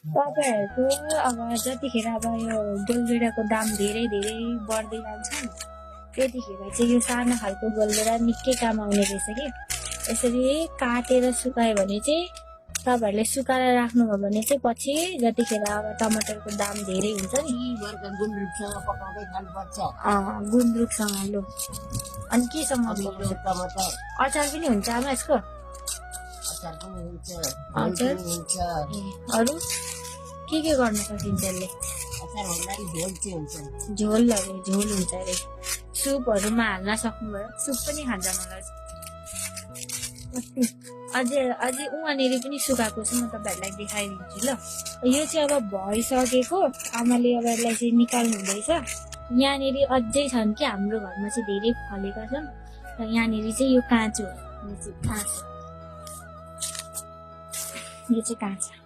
तपाईँहरूको अब जतिखेर अब यो गोलभेडाको दाम धेरै धेरै बढ्दै जान्छ नि त्यतिखेर चाहिँ यो सानो खालको गोलभेडा निकै काम आउने रहेछ कि यसरी काटेर सुकायो भने चाहिँ तपाईँहरूले सुकाएर राख्नुभयो भने चाहिँ पछि जतिखेर अब टमाटरको दाम धेरै हुन्छ नि गुन्द्रुकसँग पकाउँदै खानुपर्छ। गुन्द्रुकसँग लो अनि केसँग टमाटर अचार पनि हुन्छ आमा यसको अचार पनि हुन्छ, अचार हुन्छ। अरू के गर्नु सकिन्छ यसले अचार भन्दाखेरि झोल चाहिँ हुन्छ। झोल हुन्छ अरे सुपहरूमा हाल्न सक्नुभयो सुप पनि खान्छ मलाई अझै उहाँनिर पनि सुकाएको छ म तपाईँहरूलाई देखाइदिन्छु ल यो चाहिँ अब भइसकेको आमाले अब यसलाई चाहिँ निकाल्नु हुँदैछ यहाँनिर अझै छन् कि हाम्रो घरमा चाहिँ धेरै फलेका छन् र यहाँनिर चाहिँ यो काँचो हो यो चाहिँ काँचो